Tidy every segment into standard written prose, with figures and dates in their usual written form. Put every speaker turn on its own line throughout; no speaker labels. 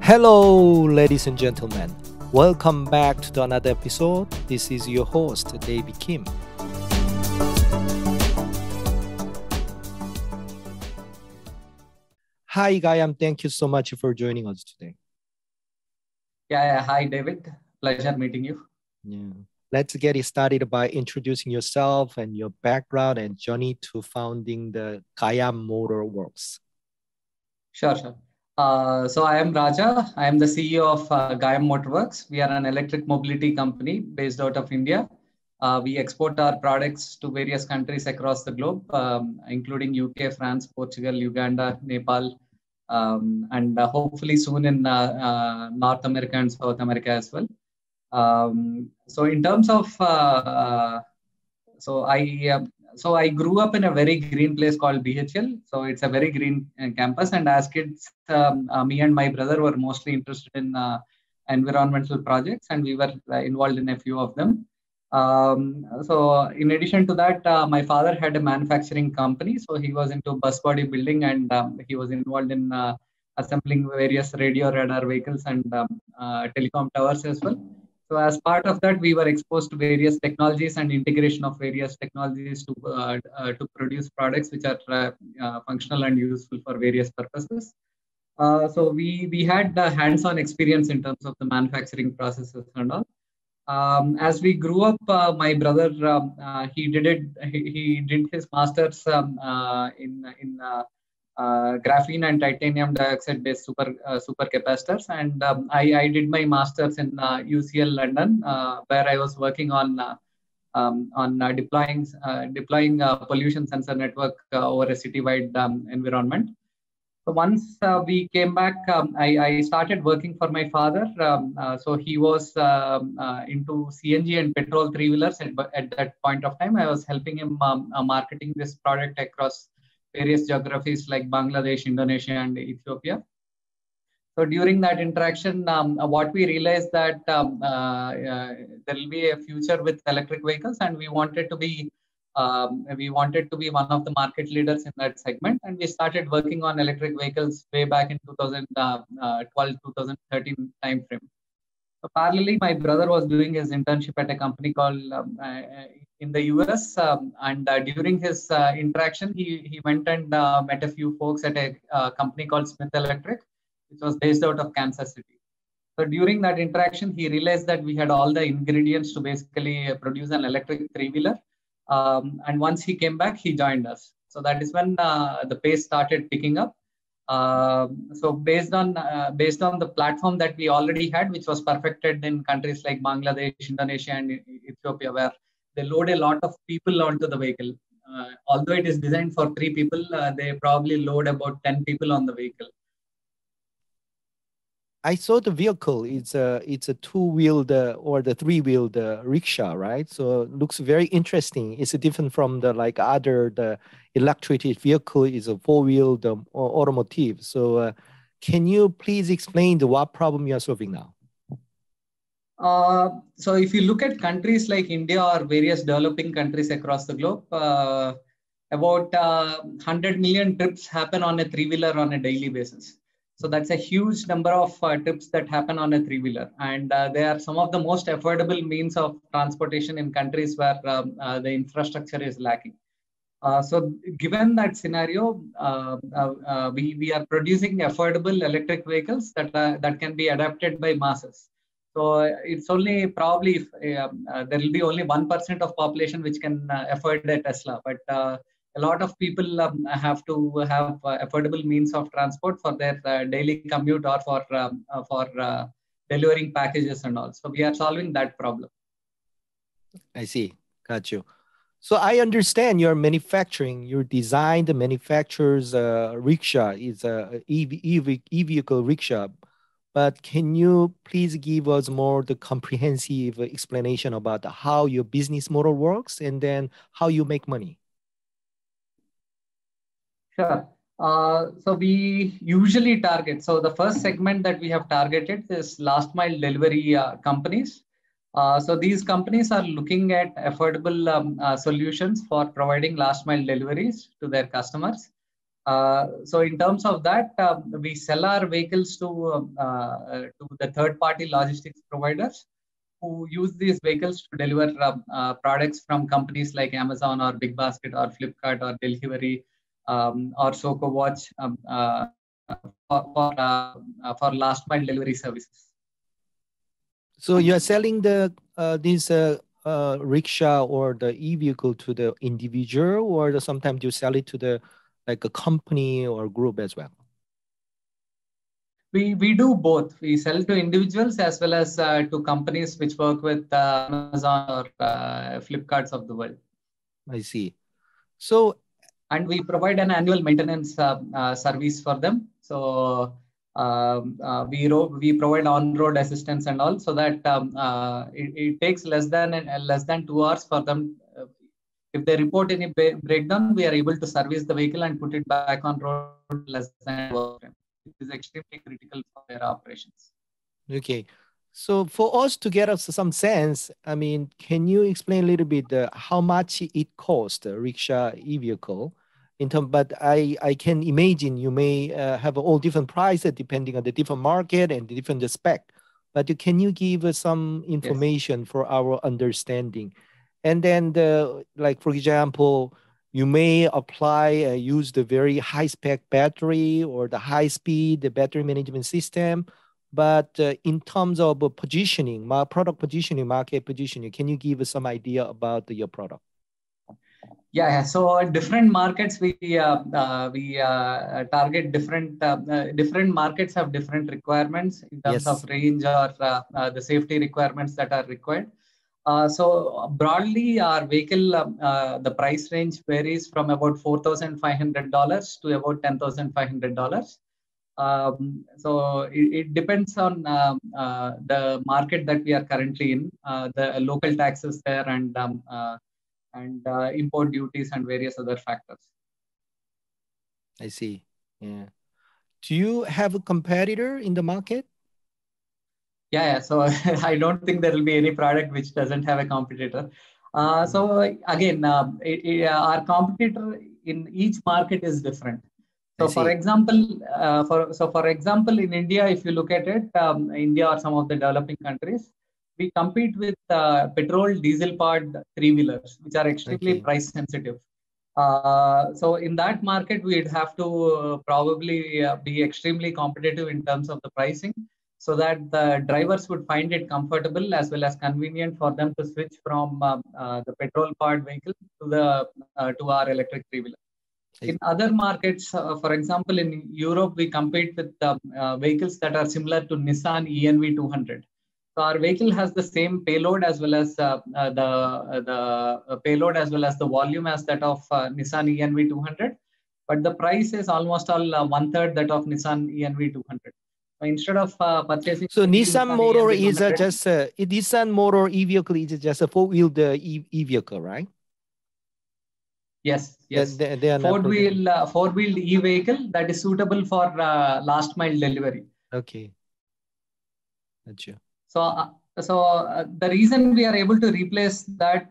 Hello, ladies and gentlemen. Welcome back to another episode. This is your host, David Kim. Hi, Gayam. Thank you so much for joining us today.
Yeah. Hi, David. Pleasure meeting you.
Yeah. Let's get it started by introducing yourself and your background and journey to founding the Gayam Motor Works.
Sure. So I am Raja. I am the CEO of Gayam Motorworks. We are an electric mobility company based out of India. We export our products to various countries across the globe, including UK, France, Portugal, Uganda, Nepal, and hopefully soon in North America and South America as well. So in terms of, so I grew up in a very green place called BHL. So it's a very green campus. And as kids, me and my brother were mostly interested in environmental projects, and we were involved in a few of them. So in addition to that, my father had a manufacturing company. So he was into bus body building, and he was involved in assembling various radio radar vehicles and telecom towers as well. So as part of that, we were exposed to various technologies and integration of various technologies to produce products which are functional and useful for various purposes. So we had hands-on experience in terms of the manufacturing processes and all. As we grew up, my brother he did his masters in graphene and titanium dioxide based supercapacitors, and I did my masters in UCL London, where I was working on deploying pollution sensor network over a citywide environment. So once we came back, I started working for my father. So he was into CNG and petrol three-wheelers at that point of time. I was helping him marketing this product across various geographies like Bangladesh, Indonesia, and Ethiopia. So during that interaction, what we realized that there will be a future with electric vehicles, and we wanted to be one of the market leaders in that segment. And we started working on electric vehicles way back in 2012-2013 timeframe. So parallelly, my brother was doing his internship at a company called in the US, and during his interaction, he went and met a few folks at a company called Smith Electric, which was based out of Kansas City. So during that interaction, he realized that we had all the ingredients to basically produce an electric three-wheeler. And once he came back, he joined us. So that is when the pace started picking up. So based on the platform that we already had, which was perfected in countries like Bangladesh, Indonesia, and Ethiopia, where they load a lot of people onto the vehicle. Although it is designed for 3 people, they probably load about 10 people on the vehicle.
I saw the vehicle. It's a two-wheeled or the three-wheeled rickshaw, right? So it looks very interesting. It's different from the electric vehicle is a four-wheeled automotive. So can you please explain what problem you are solving now?
So if you look at countries like India or various developing countries across the globe, about 100 million trips happen on a three-wheeler on a daily basis. So that's a huge number of trips that happen on a three-wheeler. And they are some of the most affordable means of transportation in countries where the infrastructure is lacking. So given that scenario, we are producing affordable electric vehicles that can be adapted by masses. So it's only probably there will be only 1% of population which can afford a Tesla, but a lot of people have to have affordable means of transport for their daily commute or for delivering packages and all. So we are solving that problem.
I see. Got you. So I understand you're manufacturing, you design the manufacturer's rickshaw is a e-vehicle rickshaw. But can you please give us more the comprehensive explanation about how your business model works and then how you make money?
Sure. So we usually target. So the first segment that we have targeted is last mile delivery companies. So these companies are looking at affordable solutions for providing last mile deliveries to their customers. So in terms of that, we sell our vehicles to the third-party logistics providers who use these vehicles to deliver products from companies like Amazon or Big Basket or Flipkart or Delivery or Soko Watch for last mile delivery services.
So you are selling this rickshaw or the e-vehicle to the individual, or sometimes you sell it to the like a company or group as well?
We do both. We sell to individuals as well as to companies which work with Amazon or Flipkarts of the world.
I see. So,
and we provide an annual maintenance service for them. So we provide on-road assistance and all, so that it takes less than 2 hours for them. If they report any breakdown, we are able to service the vehicle and put it back on road less than 2 hours. It is extremely critical for their operations.
Okay. So for us to get us some sense, I mean, can you explain a little bit how much it costs, a rickshaw e-vehicle? But I can imagine you may have all different prices depending on the different market and the different spec. But can you give us some information for our understanding? And then, like for example, you may apply use the very high spec battery or the high speed the battery management system. But in terms of positioning, product positioning, market positioning, can you give us some idea about your product?
Yeah. So different markets we target different markets have different requirements in terms of range or the safety requirements that are required. So broadly, our vehicle the price range varies from about $4,500 to about $10,500. So it depends on the market that we are currently in, the local taxes there, and import duties and various other factors.
I see. Yeah. Do you have a competitor in the market?
Yeah. So I don't think there will be any product which doesn't have a competitor. So again, our competitor in each market is different. So for example, in India, if you look at it, India or some of the developing countries, we compete with petrol, diesel-powered three-wheelers, which are extremely price sensitive. So in that market, we'd have to probably be extremely competitive in terms of the pricing, so that the drivers would find it comfortable as well as convenient for them to switch from the petrol-powered vehicle to our electric three-wheeler. In other markets, for example, in Europe, we compete with vehicles that are similar to Nissan ENV 200. So our vehicle has the same payload as well as the payload as well as the volume as that of Nissan ENV 200, but the price is almost all 1/3 that of Nissan ENV 200. So instead of purchasing,
so Nissan motor is just Nissan motor e-vehicle is just a four-wheeled e-vehicle, right?
Yes. They are four-wheeled e-vehicle that is suitable for last mile delivery.
Okay. Gotcha.
So the reason we are able to replace that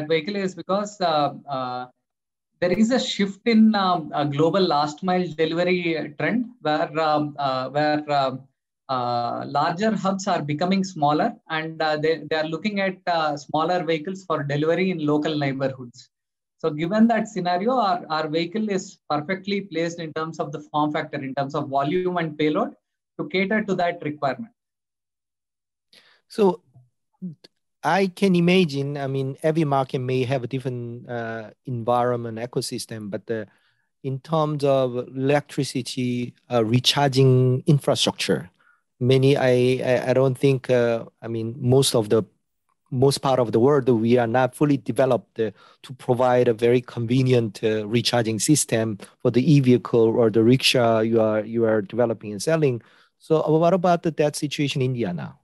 vehicle is because there is a shift in a global last mile delivery trend where larger hubs are becoming smaller, and they are looking at smaller vehicles for delivery in local neighborhoods. So given that scenario, our vehicle is perfectly placed in terms of the form factor, in terms of volume and payload, to cater to that requirement.
So I can imagine, I mean, every market may have a different environment, ecosystem, but in terms of electricity recharging infrastructure, I don't think, I mean, most part of the world, we are not fully developed to provide a very convenient recharging system for the e-vehicle or the rickshaw you are developing and selling. So what about that situation in India now?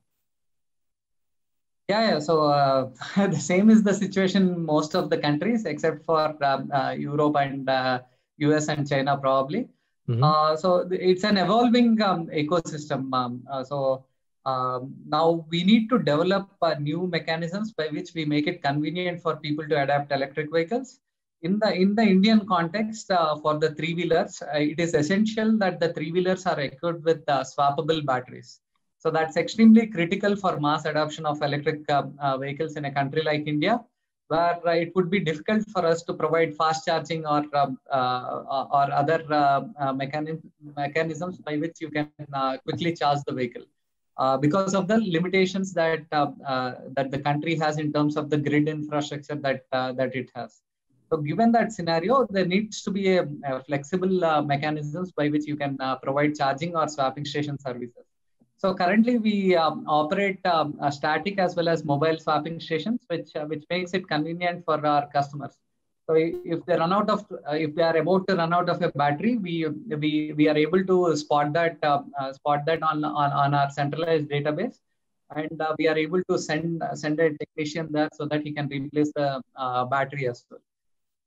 Yeah. So the same is the situation in most of the countries except for Europe and US and China probably. So it's an evolving ecosystem. So Now we need to develop new mechanisms by which we make it convenient for people to adapt electric vehicles. In the Indian context, for the three-wheelers, it is essential that the three-wheelers are equipped with swappable batteries. So that's extremely critical for mass adoption of electric vehicles in a country like India, where it would be difficult for us to provide fast charging or other mechanisms by which you can quickly charge the vehicle. Because of the limitations that that the country has in terms of the grid infrastructure that it has. So given that scenario, there needs to be a flexible mechanisms by which you can provide charging or swapping station services. So currently we operate static as well as mobile swapping stations, which makes it convenient for our customers. So if they run out of, if they are about to run out of a battery, we are able to spot that on our centralized database, and we are able to send a technician there so that he can replace the battery as well.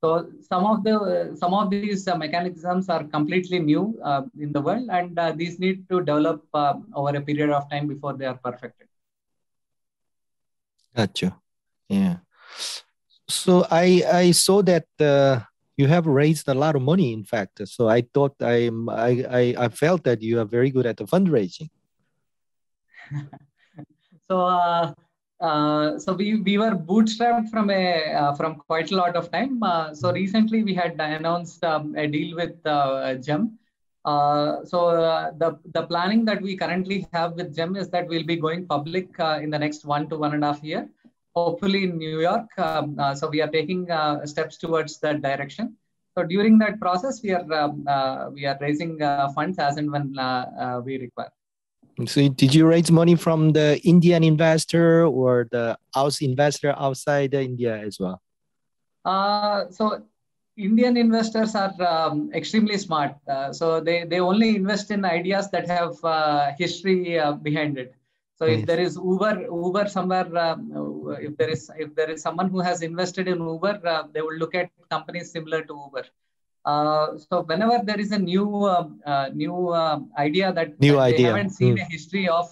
So some of these mechanisms are completely new in the world, and these need to develop over a period of time before they are perfected.
Gotcha. Yeah. So I saw that you have raised a lot of money. In fact, so I thought I felt that you are very good at the fundraising.
So we were bootstrapped from quite a lot of time. So recently we had announced a deal with GEM. The planning that we currently have with GEM is that we'll be going public in the next 1 to 1.5 years, hopefully in New York. So we are taking steps towards that direction. So during that process, we are raising funds as and when we require.
So did you raise money from the Indian investor or the investor outside India as well?
So Indian investors are extremely smart. So they only invest in ideas that have history behind it. So if there is Uber somewhere, if there is someone who has invested in Uber, they will look at companies similar to Uber. So whenever there is a new idea that they haven't seen a history of,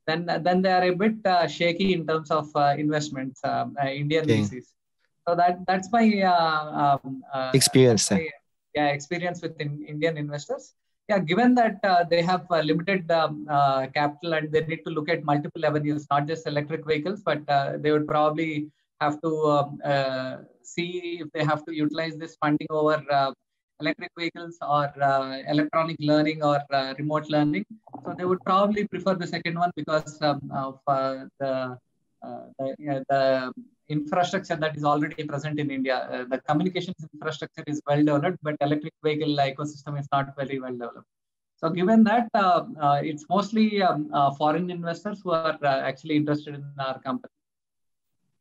then they are a bit shaky in terms of investments, Indian VCs. So that's my
experience.
Experience with Indian investors. Yeah, given that they have limited capital and they need to look at multiple avenues, not just electric vehicles, but they would probably have to see if they have to utilize this funding over electric vehicles or electronic learning or remote learning. So they would probably prefer the second one because of the infrastructure that is already present in India. The communications infrastructure is well developed, but electric vehicle ecosystem is not very well developed. So given that, it's mostly foreign investors who are actually interested in our company.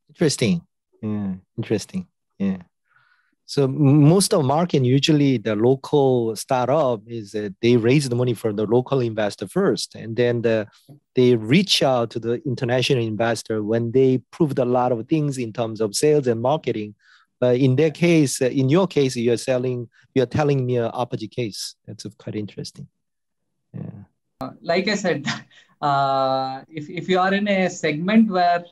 Interesting. Yeah, interesting. Yeah. So most of market, usually the local startup is they raise the money from the local investor first, and then they reach out to the international investor when they proved a lot of things in terms of sales and marketing. But in their case, in your case, you're telling me an opposite case. That's quite interesting. Yeah.
Like I said, if you are in a segment where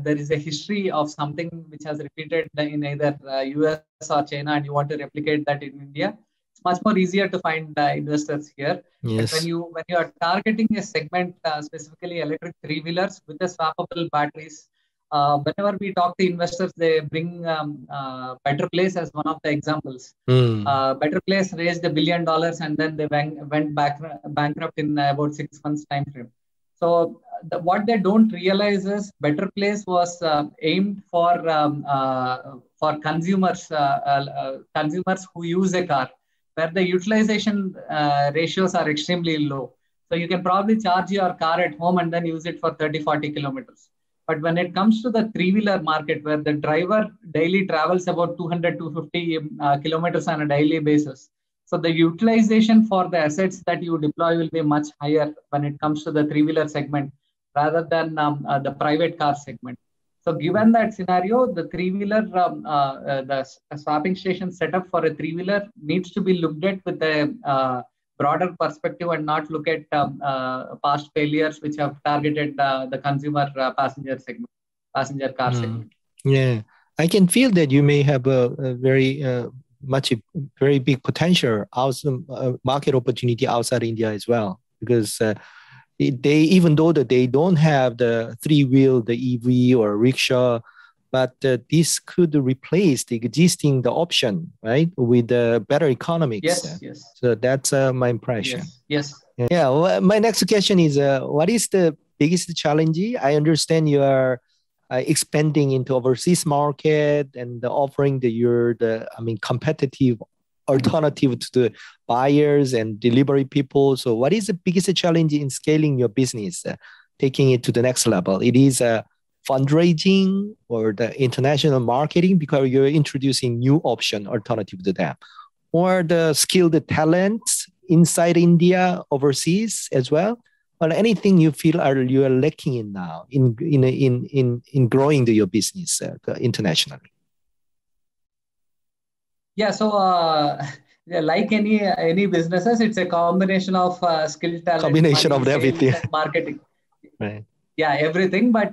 there is a history of something which has repeated in either US or China, and you want to replicate that in India, it's much more easier to find investors here.
Yes.
But when you are targeting a segment, specifically electric three-wheelers with the swappable batteries, whenever we talk to investors, they bring Better Place as one of the examples. Better Place raised $1 billion and then they went bankrupt in about 6 months time frame. So what they don't realize is Better Place was aimed for consumers who use a car, where the utilization ratios are extremely low. So you can probably charge your car at home and then use it for 30-40 kilometers. But when it comes to the three-wheeler market, where the driver daily travels about 200-250 kilometers on a daily basis, so the utilization for the assets that you deploy will be much higher when it comes to the three-wheeler segment rather than the private car segment. So given that scenario, the three-wheeler, the swapping station setup for a three-wheeler needs to be looked at with a broader perspective and not look at past failures which have targeted the consumer passenger car segment.
Yeah, I can feel that you may have a very very big potential market opportunity outside India as well, because they, even though that they don't have the three-wheel, the EV or rickshaw, but this could replace the option, right, with better economics.
Yes.
So that's my impression.
Yes.
Yeah. Well, my next question is, what is the biggest challenge? I understand you are expanding into overseas market and offering competitive alternative to the buyers and delivery people. So what is the biggest challenge in scaling your business, taking it to the next level? It is fundraising or the international marketing, because you're introducing new option alternative to them, or the skilled talents inside India, overseas as well, or anything you feel you are lacking in now in growing your business internationally?
Yeah, so like any businesses, it's a combination of skill, talent,
combination of everything,
marketing,
right?
Yeah, everything. But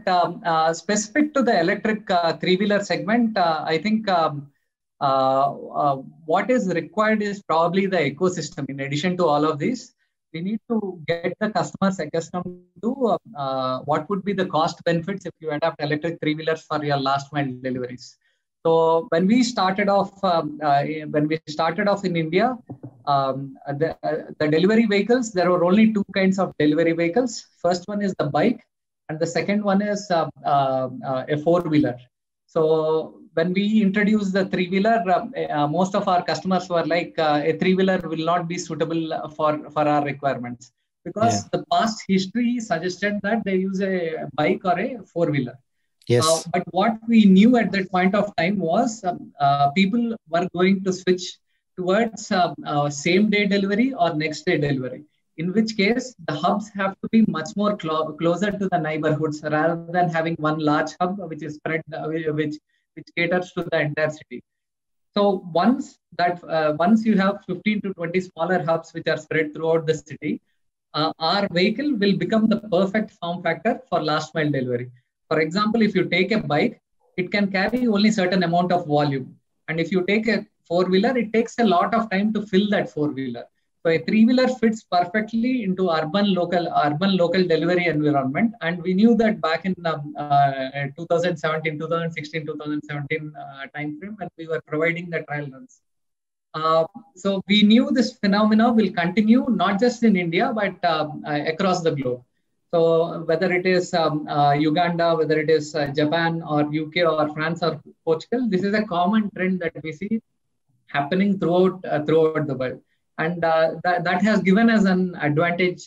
specific to the electric three-wheeler segment, I think what is required is probably the ecosystem. In addition to all of these, we need to get the customers accustomed to what would be the cost benefits if you adopt electric three-wheelers for your last mile deliveries. So when we started off in India, the delivery vehicles, there were only two kinds of delivery vehicles. First one is the bike, and the second one is a four-wheeler. So when we introduced the three-wheeler, most of our customers were like, a three-wheeler will not be suitable for our requirements, because the past history suggested that they use a bike or a four-wheeler.
Yes.
But what we knew at that point of time was people were going to switch towards same-day delivery or next-day delivery, in which case the hubs have to be much more closer to the neighborhoods, rather than having one large hub which is spread, which caters to the entire city. So once you have 15 to 20 smaller hubs which are spread throughout the city, our vehicle will become the perfect form factor for last mile delivery. For example, if you take a bike, it can carry only certain amount of volume. And if you take a four-wheeler, it takes a lot of time to fill that four-wheeler. So a three-wheeler fits perfectly into urban local delivery environment. And we knew that back in 2016, 2017 timeframe, when we were providing the trial runs. So we knew this phenomena will continue, not just in India, but across the globe. So whether it is Uganda, whether it is Japan or UK or France or Portugal, this is a common trend that we see happening throughout the world. And that has given us an advantage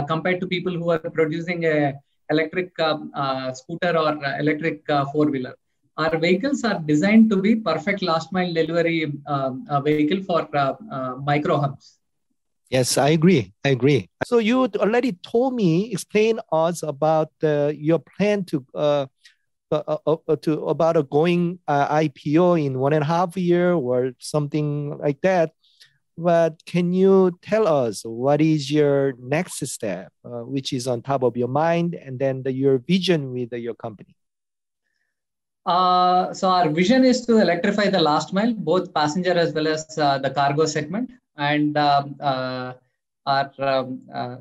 compared to people who are producing a electric scooter or electric four-wheeler. Our vehicles are designed to be perfect last mile delivery vehicle for micro hubs.
Yes, I agree. So you already explain us about your plan about a going IPO in 1.5 years or something like that. But can you tell us what is your next step, which is on top of your mind, and then your vision with your company?
So our vision is to electrify the last mile, both passenger as well as the cargo segment. And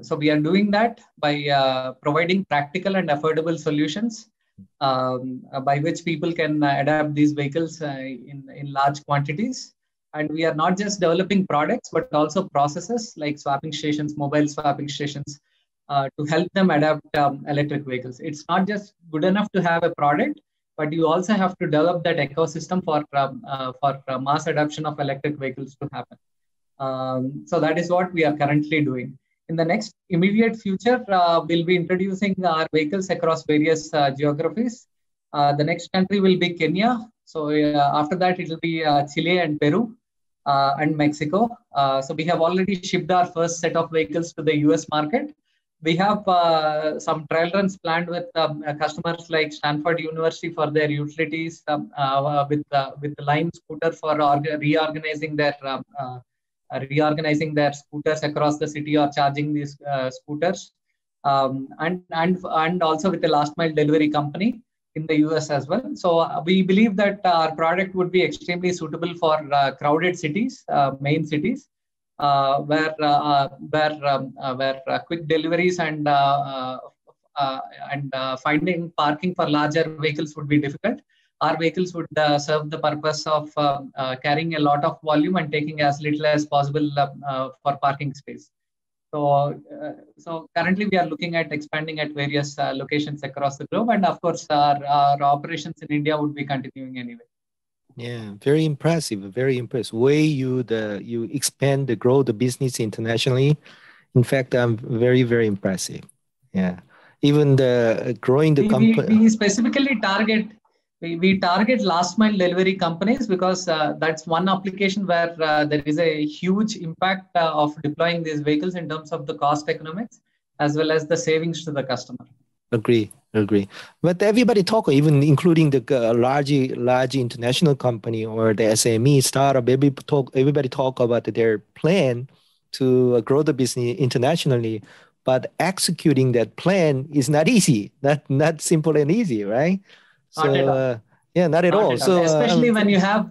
so we are doing that by providing practical and affordable solutions by which people can adapt these vehicles in large quantities. And we are not just developing products, but also processes like swapping stations, mobile swapping stations, to help them adapt electric vehicles. It's not just good enough to have a product, but you also have to develop that ecosystem for mass adoption of electric vehicles to happen. So that is what we are currently doing. In the next immediate future, we'll be introducing our vehicles across various geographies. The next country will be Kenya. So after that, it will be Chile and Peru and Mexico. So we have already shipped our first set of vehicles to the US market. We have some trial runs planned with customers like Stanford University for their utilities, with the Lime scooter for reorganizing their reorganizing their scooters across the city or charging these scooters, and also with a last mile delivery company in the US as well. So we believe that our product would be extremely suitable for crowded cities, main cities, where quick deliveries and finding parking for larger vehicles would be difficult. Our vehicles would serve the purpose of carrying a lot of volume and taking as little as possible for parking space. So currently we are looking at expanding at various locations across the globe, and of course our operations in India would be continuing anyway.
Yeah, very impressive. Very impressive. Way you expand grow the business internationally. In fact, I'm very, very impressive. Yeah, even the growing the company.
We specifically target. We target last mile delivery companies because that's one application where there is a huge impact of deploying these vehicles in terms of the cost economics as well as the savings to the customer.
Agree. But everybody talk, even including the large international company or the SME startup, everybody talk about their plan to grow the business internationally. But executing that plan is not easy, not simple and easy, right? So not at all. So
especially when you have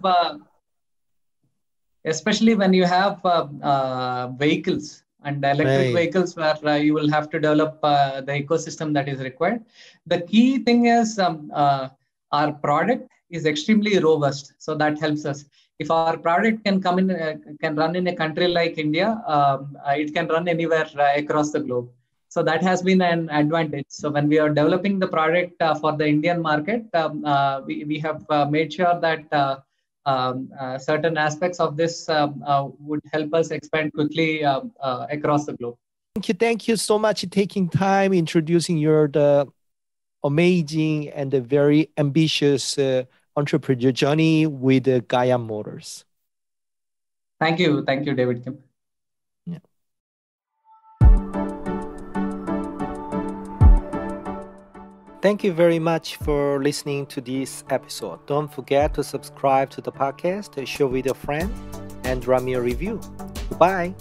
vehicles and electric vehicles where you will have to develop the ecosystem that is required. The key thing is our product is extremely robust, so that helps us. If our product can run in a country like India, it can run anywhere across the globe. So that has been an advantage. So when we are developing the product for the Indian market, we have made sure that certain aspects of this would help us expand quickly across the globe.
Thank you so much for taking time introducing the amazing and the very ambitious entrepreneur journey with Gaia Motors.
Thank you, David Kim.
Yeah. Thank you very much for listening to this episode. Don't forget to subscribe to the podcast, share with a friend, and drop me a review. Goodbye.